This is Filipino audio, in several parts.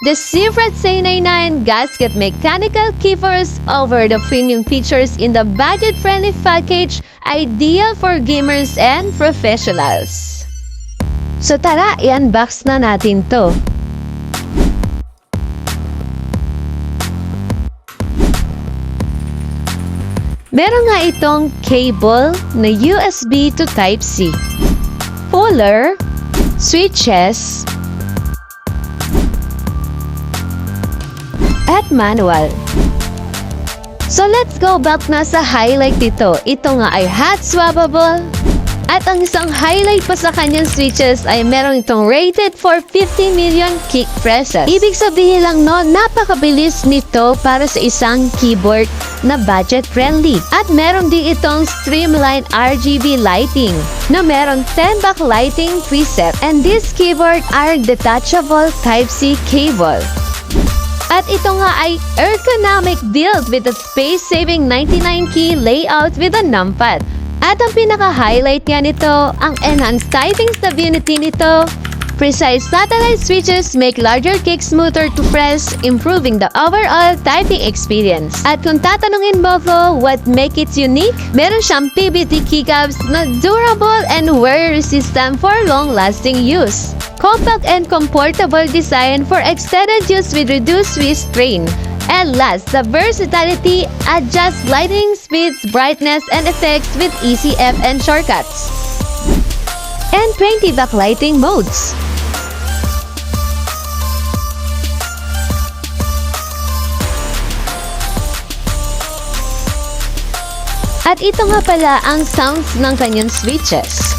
The Zifriend Z99 Gasket Mechanical Keyboard offers the premium features in the budget-friendly package, ideal for gamers and professionals. So tara, i-unbox na natin to. Meron nga itong cable na USB to Type-C, puller, switches, at manual. So let's go back na sa highlight nito. Ito nga ay hot-swappable. At ang isang highlight pa sa kanyang switches ay meron itong rated for 50 million kick presses. Ibig sabihin lang no, napakabilis nito para sa isang keyboard na budget-friendly. At meron din itong streamlined RGB lighting na meron 10 backlighting preset. And this keyboard are detachable Type-C cable. At ito nga ay ergonomic build with a space-saving 99 key layout with a numpad. At ang pinaka-highlight nga nito, ang enhanced typing stability nito. Precise satellite switches make larger kicks smoother to press, improving the overall typing experience. At kung tatanungin mo ko what make it unique, meron siyang PVD keycaps na durable and wear-resistant for long-lasting use. Compact and comfortable design for extended use with reduced wrist strain. And last, the versatility, adjust lighting speeds, brightness, and effects with easy FM shortcuts. And 20 backlighting modes. At ito nga pala ang sounds ng kanyang switches.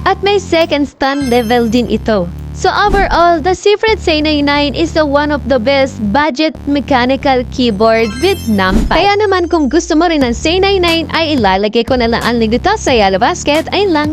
At may second stand level din ito. So overall, the Zifriend Z99 is one of the best budget mechanical keyboard with numpad. Kaya naman kung gusto mo rin ng Z99 ay ilalagay ko na lang ang link dito sa yellow basket. Ayun lang.